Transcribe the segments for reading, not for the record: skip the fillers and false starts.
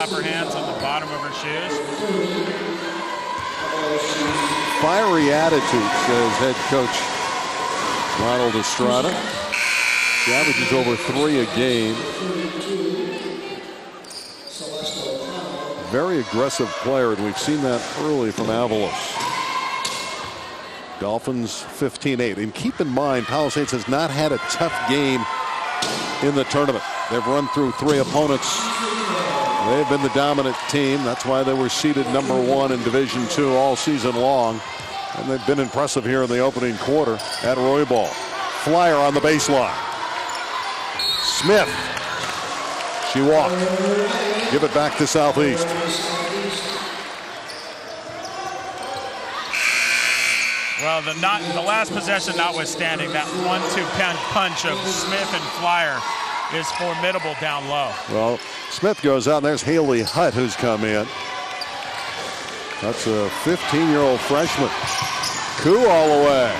Her hands on the bottom of her shoes. Fiery attitude, says head coach Ronald Estrada. She averages over 3 a game. Very aggressive player, and we've seen that early from Avalos. Dolphins 15-8. And keep in mind, Palisades has not had a tough game in the tournament. They've run through 3 opponents. They've been the dominant team. That's why they were seeded #1 in Division II all season long. And they've been impressive here in the opening quarter at Roybal. Flyer on the baseline. Smith. She walked. Give it back to Southeast. Well, the last possession notwithstanding, that 1-2 punch of Smith and Flyer is formidable down low. Well, Smith goes out, and there's Haley Hutt who's come in. That's a 15-year-old freshman. Coup all the way.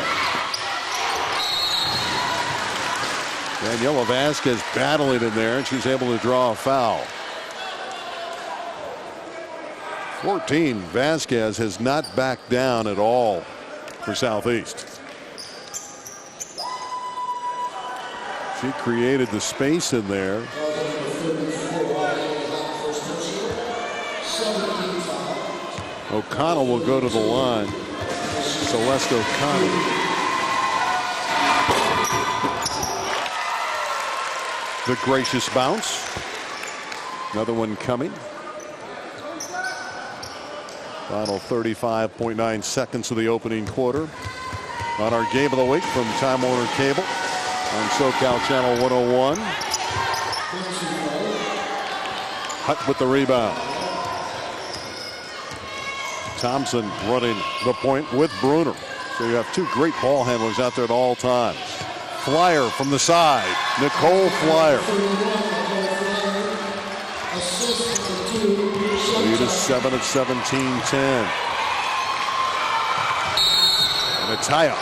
Daniela Vasquez battling in there, and she's able to draw a foul. 14, Vasquez has not backed down at all for Southeast. She created the space in there. O'Connell will go to the line. Celeste O'Connell. The gracious bounce. Another one coming. Final 35.9 seconds of the opening quarter. On our game of the week from Time Warner Cable on SoCal Channel 101. Hutt with the rebound. Thompson running the point with Bruner. So you have 2 great ball handlers out there at all times. Flyer from the side. Nicole Flyer. Lead is 7 at 17-10. And a tie-up.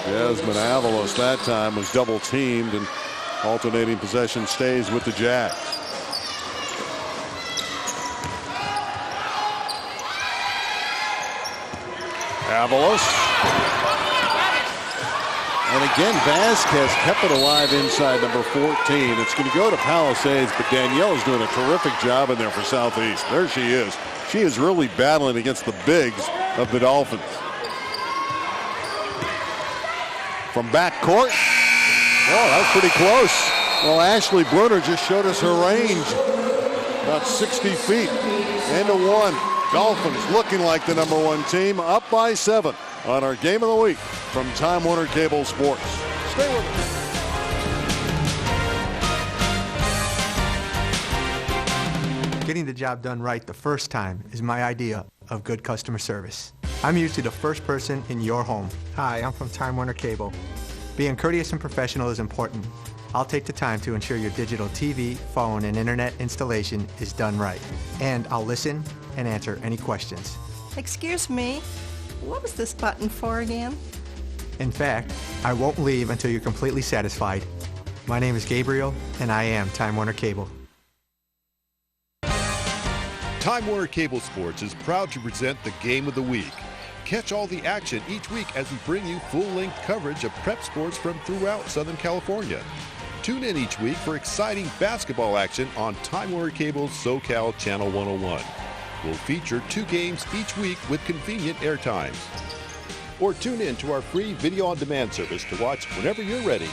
Jasmine Avalos that time was double teamed, and alternating possession stays with the Jacks. Avalos. And again, Vasquez kept it alive inside number 14. It's going to go to Palisades, but Danielle's doing a terrific job in there for Southeast. There she is. She is really battling against the bigs of the Dolphins. From backcourt. Oh, that was pretty close. Well, Ashley Bruner just showed us her range. About 60 feet. And a 1. Dolphins looking like the #1 team, up by 7 on our game of the week from Time Warner Cable Sports. Stay with us. Getting the job done right the first time is my idea of good customer service. I'm usually the first person in your home. Hi, I'm from Time Warner Cable. Being courteous and professional is important. I'll take the time to ensure your digital TV, phone, and internet installation is done right. And I'll listen and answer any questions. Excuse me, what was this button for again? In fact, I won't leave until you're completely satisfied. My name is Gabriel, and I am Time Warner Cable. Time Warner Cable Sports is proud to present the Game of the Week. Catch all the action each week as we bring you full-length coverage of prep sports from throughout Southern California. Tune in each week for exciting basketball action on Time Warner Cable's SoCal Channel 101. We'll feature 2 games each week with convenient air times. Or tune in to our free video-on-demand service to watch whenever you're ready.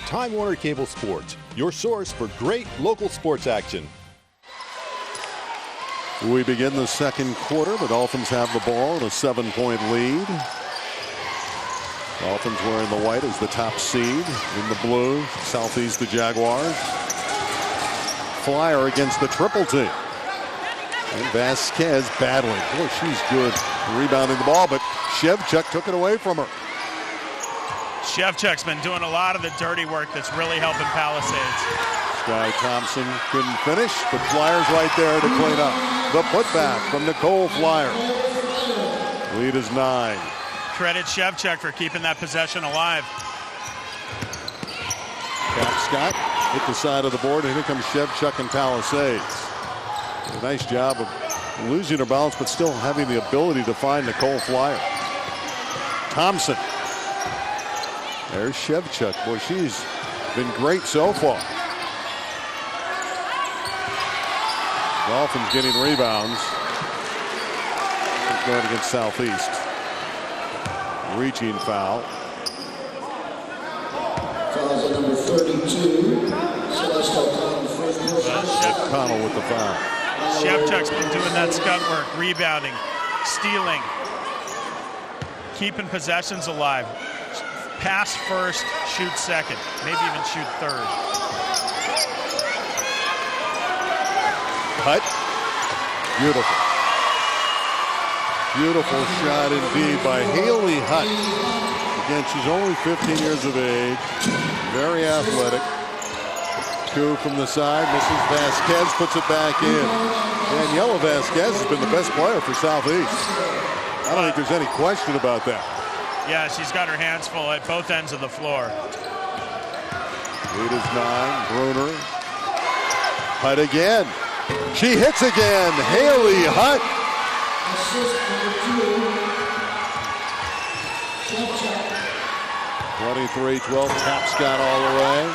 Time Warner Cable Sports, your source for great local sports action. We begin the second quarter. The Dolphins have the ball in a 7-point lead. Dolphins wearing the white as the top seed. In the blue, Southeast the Jaguars. Flyer against the triple team. And Vasquez battling. Boy, she's good rebounding the ball, but Shevchuk took it away from her. Shevchuk's been doing a lot of the dirty work that's really helping Palisades. Sky Thompson couldn't finish, but Flyer's right there to clean up. The putback from Nicole Flyer. Lead is 9. Credit Shevchuk for keeping that possession alive. Cap Scott hit the side of the board, and here comes Shevchuk and Palisades. A nice job of losing her balance, but still having the ability to find Nicole Flyer. Thompson. There's Shevchuk. Boy, she's been great so far. Dolphins getting rebounds. She's going against Southeast. Reaching foul. Fouls at number 32. Connell with the foul. Shevchuk's been doing that scut work, rebounding, stealing, keeping possessions alive. Pass first, shoot second, maybe even shoot third. Cut. Beautiful. Beautiful shot indeed by Haley Hutt. Again, she's only 15 years of age. Very athletic. Coup from the side. Mrs. Vasquez puts it back in. Daniela Vasquez has been the best player for Southeast. I don't think there's any question about that. Yeah, she's got her hands full at both ends of the floor. Lead is 9. Bruner. Hutt again. She hits again. Haley Hutt. 23-12. Tapscott all the way.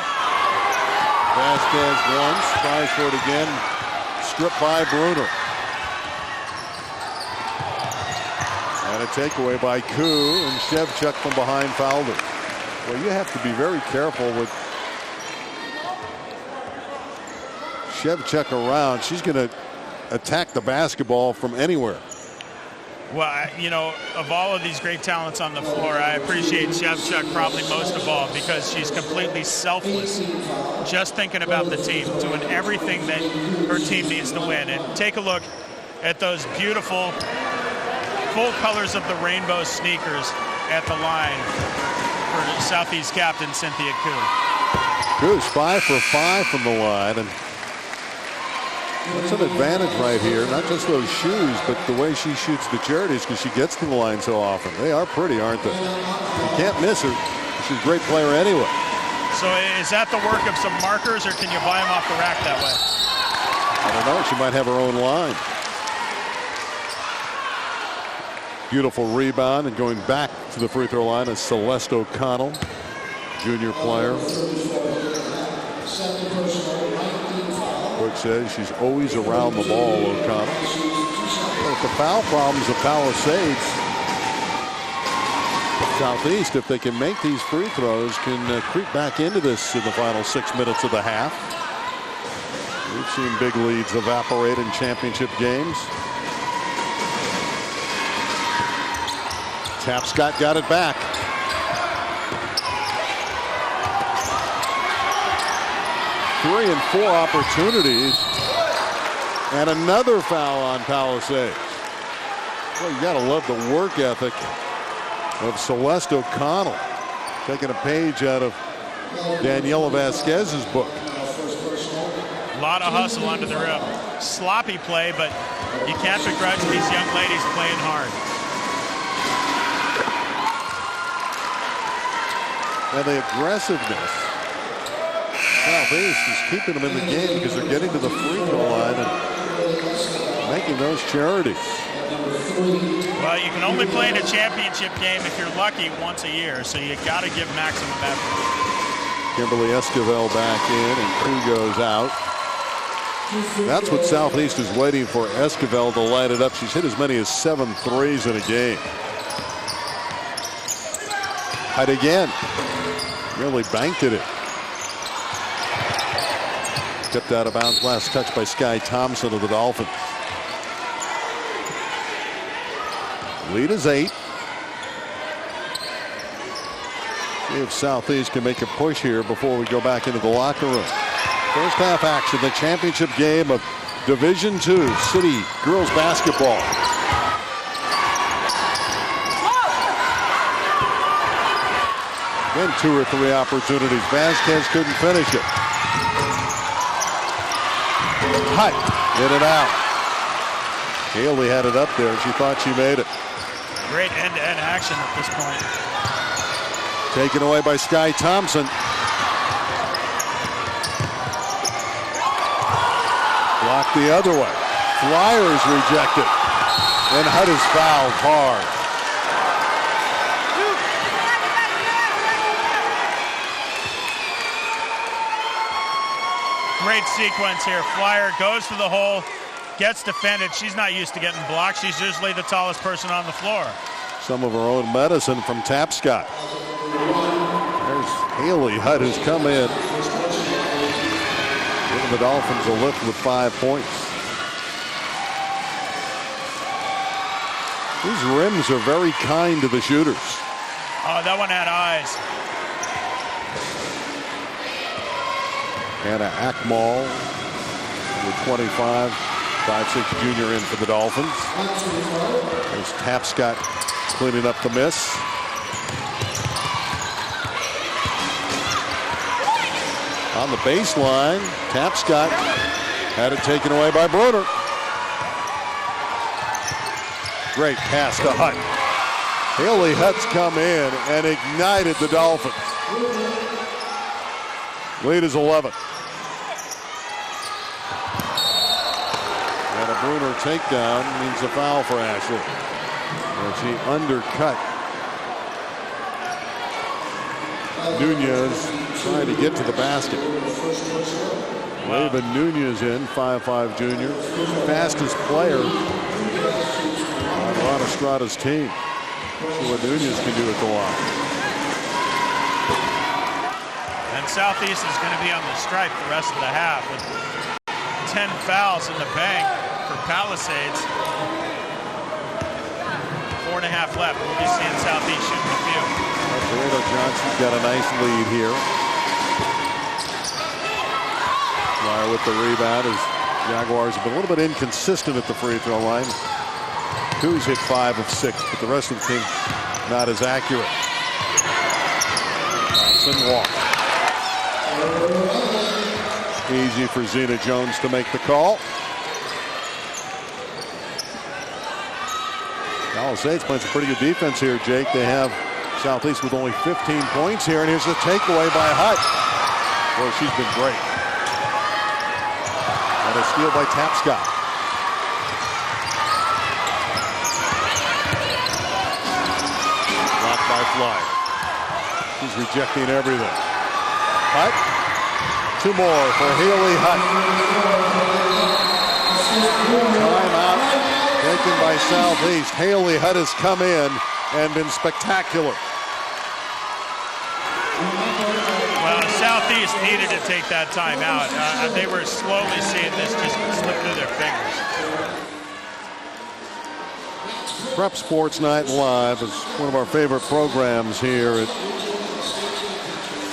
Vasquez once. Tries for it again. Stripped by Bruner. And a takeaway by Koo, and Shevchuk from behind fouled her. Well, you have to be very careful with Shevchuk around. She's going to attack the basketball from anywhere. Well, you know, of all of these great talents on the floor, I appreciate Shevchuk probably most of all because she's completely selfless, just thinking about the team, doing everything that her team needs to win. And take a look at those beautiful full colors of the rainbow sneakers at the line for Southeast captain Cynthia Koo. Koo's 5 for 5 from the line, and that's an advantage right here. Not just those shoes, but the way she shoots the charities because she gets to the line so often. They are pretty, aren't they? You can't miss her. She's a great player anyway. So is that the work of some markers, or can you buy them off the rack that way? I don't know. She might have her own line. Beautiful rebound, and going back to the free throw line is Celeste O'Connell, junior player. Coach says she's always around the ball, O'Connell. But the foul problems of Palisades, Southeast, if they can make these free throws, can creep back into this in the final 6 minutes of the half. We've seen big leads evaporate in championship games. Tapscott got it back. Three and 4 opportunities, and another foul on Palisades. Well, you gotta love the work ethic of Celeste O'Connell, taking a page out of Daniela Vasquez's book. A lot of hustle under the rim. Sloppy play, but you can't begrudge these young ladies playing hard. And the aggressiveness. Southeast is keeping them in the game because they're getting to the free throw line and making those charities. Well, you can only play in a championship game if you're lucky once a year, so you got to give maximum effort. Kimberly Esquivel back in, and Koo goes out. That's what Southeast is waiting for, Esquivel to light it up. She's hit as many as 7 threes in a game. Hutt again. Really banked it in. Tipped out of bounds. Last touch by Sky Thompson of the Dolphins. Lead is 8. See if Southeast can make a push here before we go back into the locker room. First half action, the championship game of Division II City Girls Basketball. Then 2 or 3 opportunities. Vasquez couldn't finish it. Hutt hit it out. Haley had it up there. She thought she made it. Great end-to-end action at this point. Taken away by Sky Thompson. Blocked the other way. Flyers rejected. And Hutt is fouled hard. Great sequence here. Flyer goes to the hole, gets defended. She's not used to getting blocked. She's usually the tallest person on the floor. Some of her own medicine from Tapscott. There's Haley Hutt who's come in. Giving the Dolphins a lift with 5 points. These rims are very kind to the shooters. Oh, that one had eyes. Anna Ackmall, number 25, 5'6" junior in for the Dolphins. There's Tapscott cleaning up the miss. On the baseline, Tapscott had it taken away by Bruner. Great pass to Hutt. Haley Hutt's come in and ignited the Dolphins. Lead is 11. And a Bruner takedown means a foul for Ashley. And she undercut Nunez trying to get to the basket. Raven Nunez in, 5'5" junior. Fastest player on Ron Estrada's team. See what Nunez can do at the line. And Southeast is going to be on the stripe the rest of the half with 10 fouls in the bank for Palisades. 4.5 left. We'll be seeing Southeast shooting a few. Dorado Johnson's got a nice lead here. Flyer with the rebound as Jaguars have been a little bit inconsistent at the free throw line. Who's hit 5 of 6, but the rest of the team not as accurate. Thompson walks. Easy for Zena Jones to make the call. Palisades playing some pretty good defense here, Jake. They have Southeast with only 15 points here, and here's a takeaway by Hutt. Boy, she's been great. And a steal by Tapscott. Blocked by Flyer. She's rejecting everything. Hutt. 2 more for Haley Hutt. Timeout taken by Southeast. Haley Hutt has come in and been spectacular. Well, Southeast needed to take that timeout. They were slowly seeing this just slip through their fingers. Prep Sports Night Live is one of our favorite programs here at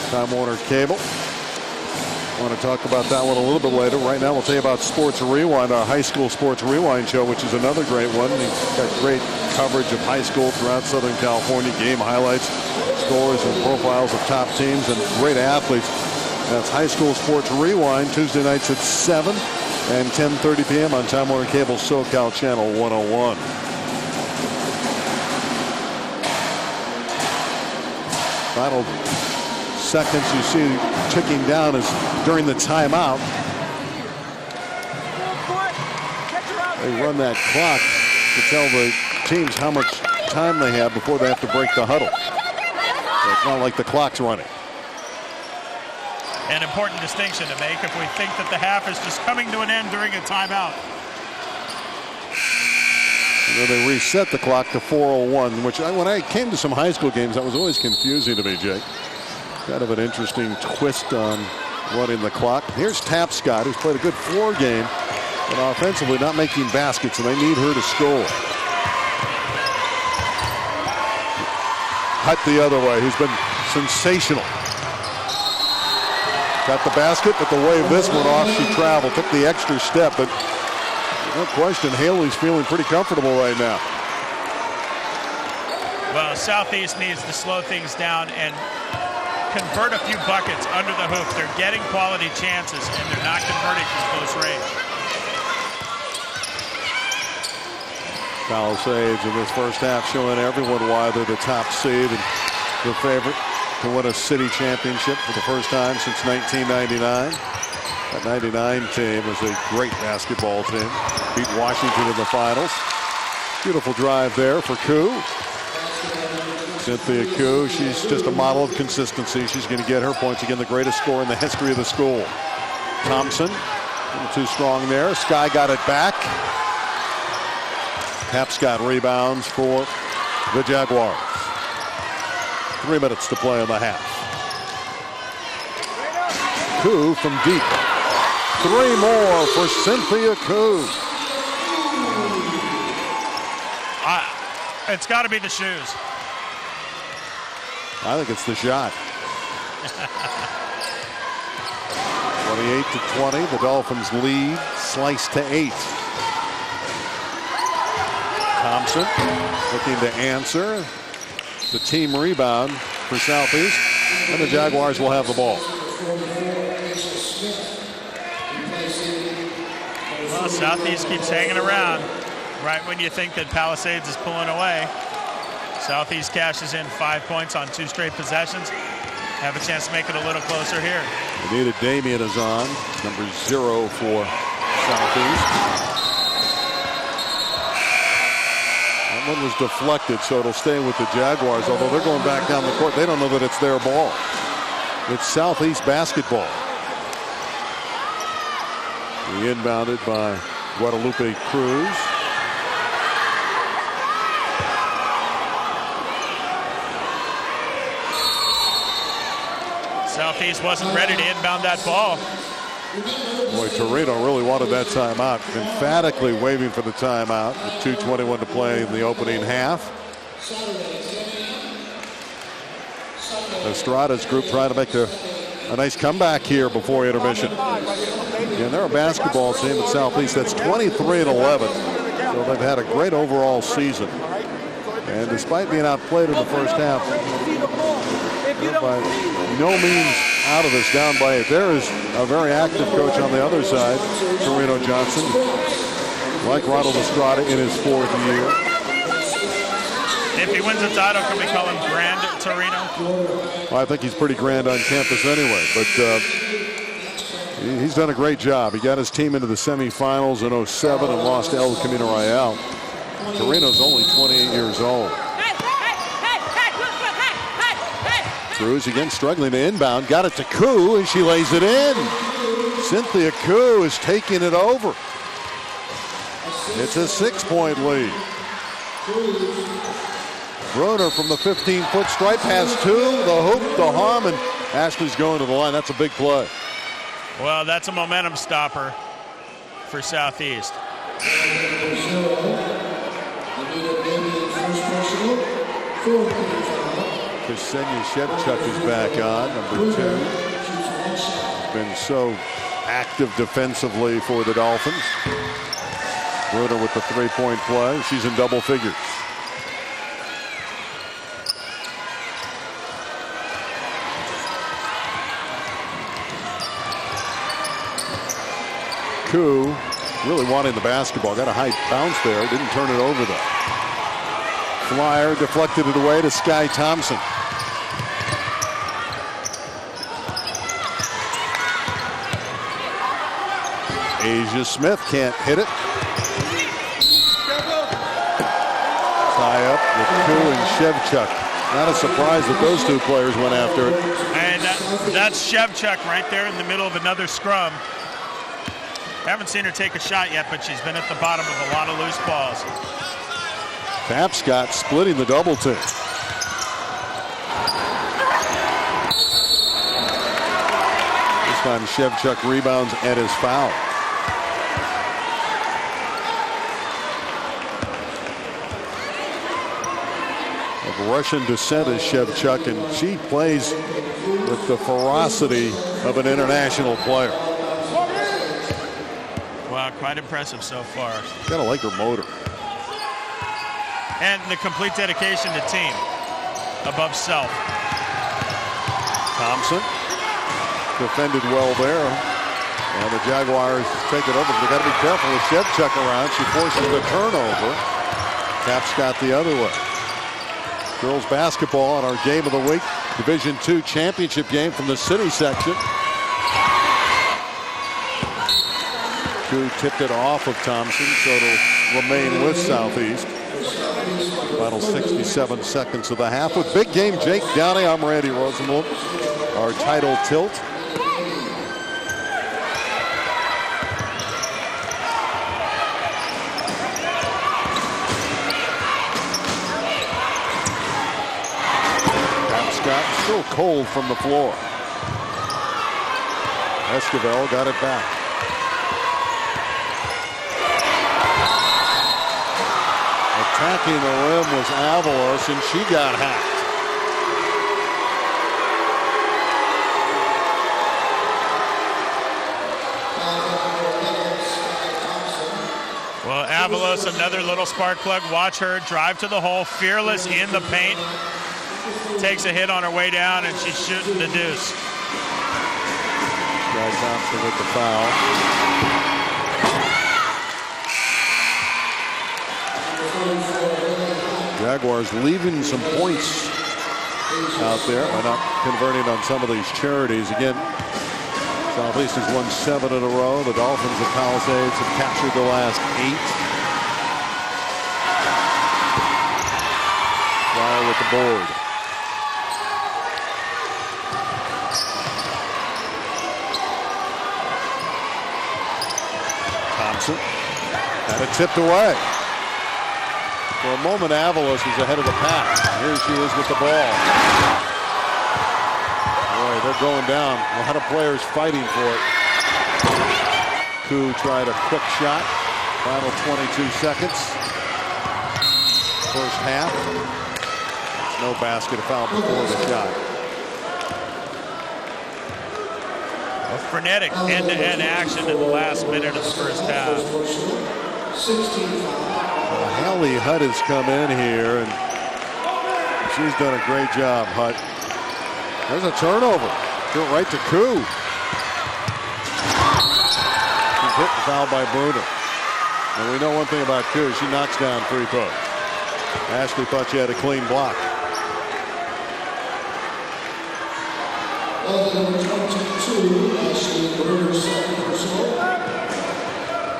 Time Warner Cable. I want to talk about that one a little bit later. Right now we'll tell you about Sports Rewind, our high school sports rewind show, which is another great one. We've got great coverage of high school throughout Southern California, game highlights, scores and profiles of top teams and great athletes. That's High School Sports Rewind, Tuesday nights at 7 and 10:30 p.m. on Time Warner Cable SoCal Channel 101. Final seconds you see ticking down is during the timeout. They run that clock to tell the teams how much time they have before they have to break the huddle. So it's not like the clock's running. An important distinction to make if we think that the half is just coming to an end during a timeout. And then they reset the clock to 4:01, which when I came to some high school games, that was always confusing to me, Jake. Kind of an interesting twist on running the clock. Here's Tapscott, who's played a good floor game, but offensively not making baskets, and they need her to score. Hutt the other way, who's been sensational. Got the basket, but the way this went off, she traveled, took the extra step, but no question, Haley's feeling pretty comfortable right now. Well, Southeast needs to slow things down and convert a few buckets under the hoop. They're getting quality chances, and they're not converting from close range. Palisades in this first half showing everyone why they're the top seed and the favorite to win a city championship for the first time since 1999. That 99 team was a great basketball team. Beat Washington in the finals. Beautiful drive there for Koo. Cynthia Koo, she's just a model of consistency. She's going to get her points. Again, the greatest scorer in the history of the school. Thompson, a little too strong there. Sky got it back. Tapscott rebounds for the Jaguars. 3 minutes to play in the half. Koo from deep. 3 more for Cynthia Koo. It's got to be the shoes. I think it's the shot. 28-20. The Dolphins lead. Sliced to 8. Thompson looking to answer. The team rebound for Southeast. And the Jaguars will have the ball. Well, Southeast keeps hanging around. Right when you think that Palisades is pulling away. Southeast cashes in 5 points on 2 straight possessions. Have a chance to make it a little closer here. Anita Damian is on. Number 0 for Southeast. That one was deflected, so it'll stay with the Jaguars. Although they're going back down the court, they don't know that it's their ball. It's Southeast basketball. Inbounded by Guadalupe Cruz. Southeast wasn't ready to inbound that ball. Boy, Torino really wanted that timeout. Emphatically waving for the timeout with 2:21 to play in the opening half. Estrada's group trying to make a nice comeback here before intermission. And they're a basketball team at Southeast that's 23-11. So they've had a great overall season. And despite being outplayed in the first half, they're by no means out of this, down by 8. There is a very active coach on the other side, Torino Johnson, like Ronald Estrada in his 4th year. If he wins the title, can we call him Grand Torino? Well, I think he's pretty grand on campus anyway, but he's done a great job. He got his team into the semifinals in 07 and lost to El Camino Real. Torino's only 28 years old. Cruz again struggling to inbound. Got it to Koo, and she lays it in. Cynthia Koo is taking it over. It's a 6-point lead. Bruner from the 15-foot stripe has 2. The hoop, the harm, and Ashley's going to the line. That's a big play. Well, that's a momentum stopper for Southeast. Ksenia Shevchuk is back on, number 2. Been so active defensively for the Dolphins. Bruner with the 3-point play. She's in double figures. Koo really wanting the basketball. Got a high bounce there. Didn't turn it over though. Flyer deflected it away to Sky Thompson. Asia Smith can't hit it. Tie up with Koo and Shevchuk. Not a surprise that those 2 players went after it. And that's Shevchuk right there in the middle of another scrum. Haven't seen her take a shot yet, but she's been at the bottom of a lot of loose balls. Tapscott splitting the double team. This time Shevchuk rebounds and is fouled. Of Russian descent is Shevchuk, and she plays with the ferocity of an international player. Wow, quite impressive so far. Gotta like her motor. And the complete dedication to team above self. Thompson defended well there. And the Jaguars take it over. They got to be careful with Shevchuk around. She forces the turnover. Tapscott the other way. Girls basketball on our game of the week. Division II championship game from the city section. Koo tipped it off of Thompson, so it'll remain with Southeast. Final 67 seconds of the half with big game Jake Downey. I'm Randy Rosenwald. Our title tilt. Scott still cold from the floor. Esquivel got it back. Attacking the rim was Avalos, and she got hacked. Well, Avalos, another little spark plug. Watch her drive to the hole, fearless in the paint. Takes a hit on her way down, and she's shooting the deuce. Guy Thompson with the foul. Jaguars leaving some points out there by not converting on some of these charities. Again, Southeast has won 7 in a row. The Dolphins of Palisades have captured the last 8. Dwyer with the board. Thompson had it tipped away. For a moment, Avalos was ahead of the pack. Here she is with the ball. Boy, they're going down. A lot of players fighting for it. Koo tried a quick shot. Final 22 seconds. First half. No basket, a foul before the shot. A frenetic end-to-end action in the last minute of the first half. Hallie Hutt has come in here, and she's done a great job, Hutt. There's a turnover. Go right to Koo. She's hit and fouled by Bruner. And we know one thing about Koo. She knocks down free throws. Ashley thought she had a clean block. Number 22, Ashley Bruner, second personal.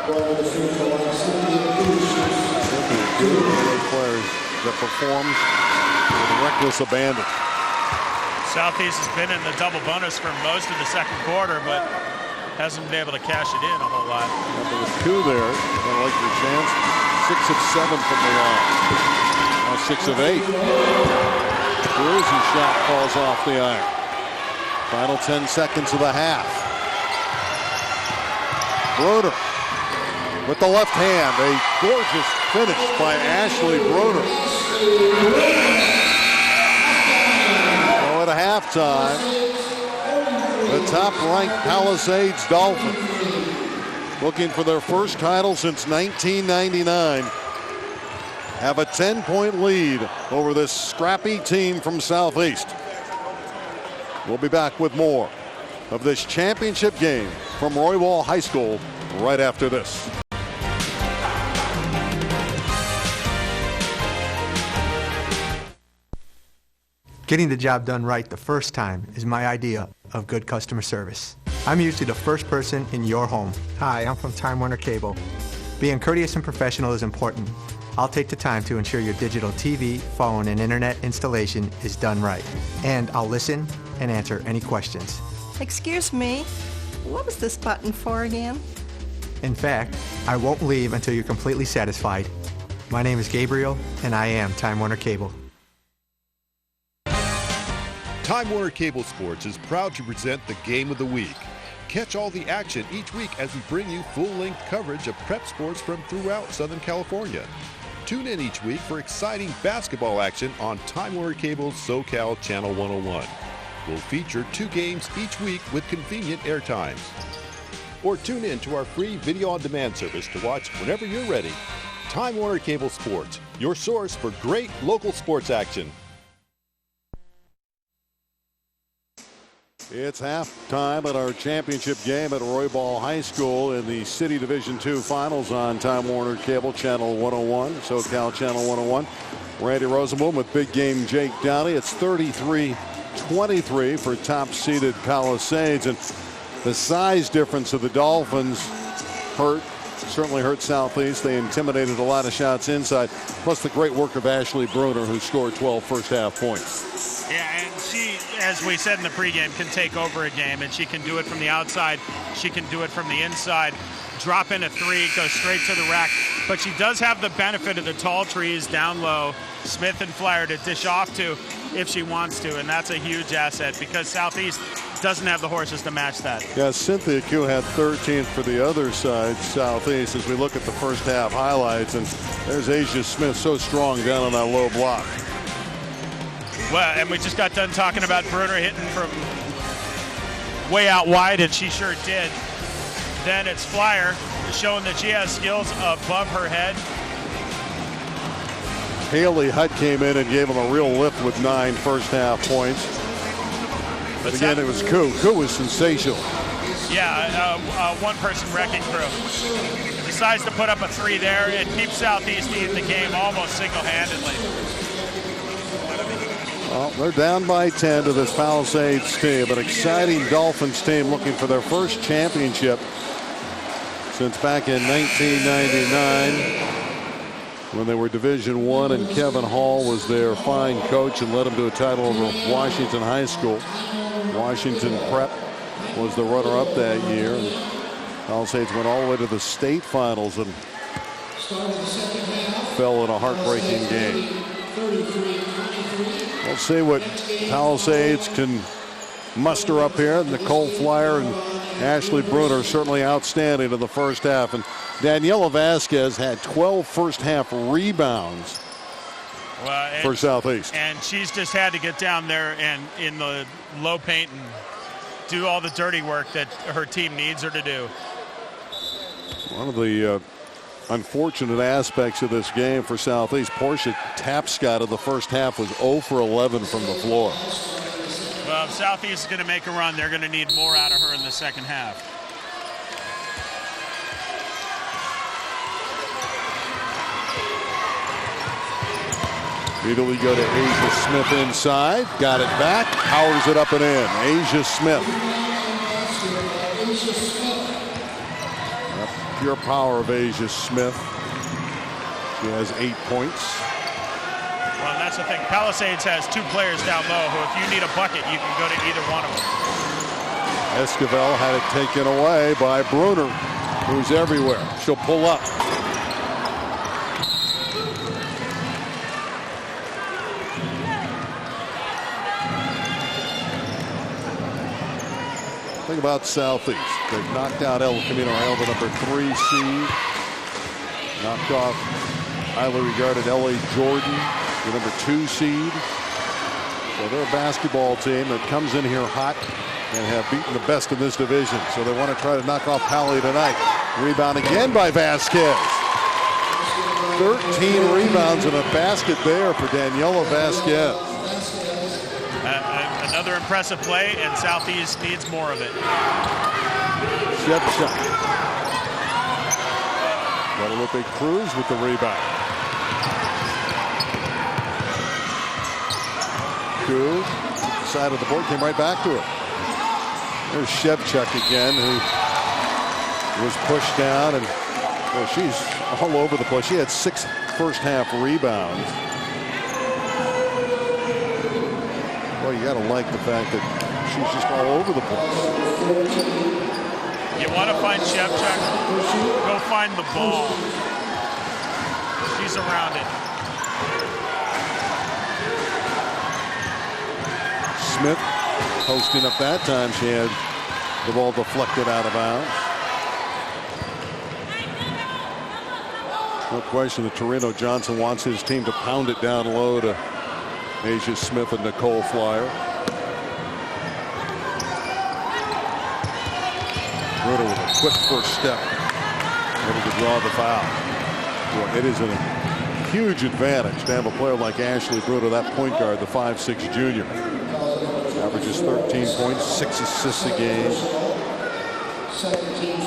Ball to the free throw line, Cynthia Koo. One of those players that performs with reckless abandon. Southeast has been in the double bonus for most of the second quarter, but hasn't been able to cash it in a whole lot. Yeah, but with Koo there, I like your chance. 6 of 7 from the line. Now 6 of 8. Jersey shot falls off the iron. Final 10 seconds of the half. Bruner with the left hand. A gorgeous finish by Ashley Bruner. So at halftime, the top-ranked Palisades Dolphins, looking for their first title since 1999, have a 10-point lead over this scrappy team from Southeast. We'll be back with more of this championship game from Roybal High School right after this. Getting the job done right the first time is my idea of good customer service. I'm usually the first person in your home. Hi, I'm from Time Warner Cable. Being courteous and professional is important. I'll take the time to ensure your digital TV, phone, and internet installation is done right. And I'll listen and answer any questions. Excuse me, what was this button for again? In fact, I won't leave until you're completely satisfied. My name is Gabriel, and I am Time Warner Cable. Time Warner Cable Sports is proud to present the Game of the Week. Catch all the action each week as we bring you full-length coverage of prep sports from throughout Southern California. Tune in each week for exciting basketball action on Time Warner Cable's SoCal Channel 101. We'll feature 2 games each week with convenient air times. Or tune in to our free video-on-demand service to watch whenever you're ready. Time Warner Cable Sports, your source for great local sports action. It's halftime at our championship game at Roybal High School in the City Division II Finals on Time Warner Cable Channel 101, SoCal Channel 101. Randy Rosenblum with big game Jake Downey. It's 33-23 for top-seeded Palisades, and the size difference of the Dolphins hurt. Certainly hurt Southeast. They intimidated a lot of shots inside. Plus the great work of Ashley Bruner, who scored 12 first-half points. Yeah, and she, as we said in the pregame, can take over a game, and she can do it from the outside. She can do it from the inside. Drop in a three, go straight to the rack. But she does have the benefit of the tall trees down low, Smith and Flyer to dish off to if she wants to, and that's a huge asset because Southeast doesn't have the horses to match that. Yeah, Cynthia Q had 13 for the other side, Southeast, as we look at the first half highlights, and there's Asia Smith so strong down on that low block. Well, and we just got done talking about Bruner hitting from way out wide, and she sure did. Then it's Flyer showing that she has skills above her head. Haley Hutt came in and gave him a real lift with 9 first-half points. But again, it was Koo. Koo was sensational. Yeah, one-person wrecking crew. Decides to put up a three there and keeps Southeast in the game almost single-handedly. Well, they're down by 10 to this Palisades team. An exciting Dolphins team looking for their first championship since back in 1999 when they were Division I and Kevin Hall was their fine coach and led them to a title over Washington High School. Washington Prep was the runner-up that year. And Palisades went all the way to the state finals and fell in a heartbreaking game. We'll see what Palisades can muster up here. Nicole Flyer and Ashley Bruner certainly outstanding in the first half. And Daniela Vasquez had 12 first-half rebounds for Southeast. And she's just had to get down there and in the low paint and do all the dirty work that her team needs her to do. One of the unfortunate aspects of this game for Southeast, Portia Tapscott in the first half was 0 for 11 from the floor. Well, if Southeast is going to make a run, they're going to need more out of her in the second half. Immediately go to Asia Smith inside. Got it back. Powers it up and in. Asia Smith. Pure power of Asia Smith. She has 8 points. Well, that's the thing. Palisades has 2 players down low who, if you need a bucket, you can go to either one of them. Esquivel had it taken away by Bruner, who's everywhere. She'll pull up. Think about Southeast. They've knocked out El Camino Real, the number 3 seed. Knocked off highly regarded L.A. Jordan, the number 2 seed. So they're a basketball team that comes in here hot and have beaten the best in this division. So they want to try to knock off Pali tonight. Rebound again by Vasquez. 13 rebounds and a basket there for Daniela Vasquez. Another impressive play, and Southeast needs more of it. Shepshot. Guadalupe Cruz with the rebound. Cruz, side of the board, came right back to her. There's Shevchuk again, who was pushed down, and well, she's all over the place. She had 6 first-half rebounds. Well, you got to like the fact that she's just all over the place. You want to find Shevchuk? Go find the ball. She's around it. Smith posting up that time. She had the ball deflected out of bounds. No question that Torino Johnson wants his team to pound it down low to Asia Smith and Nicole Flyer. Bruder with a quick first step, able to draw the foul. Well, it is a huge advantage to have a player like Ashley Bruder, that point guard, the 5'6" junior. Averages 13 points, 6 assists a game.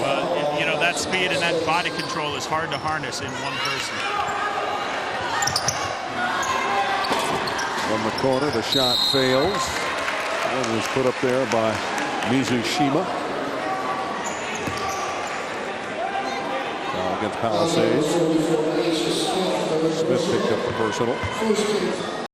Well, you know, that speed and that body control is hard to harness in one person. From the corner, the shot fails. And was put up there by Mizushima. against Palisades. Smith picked up the personal.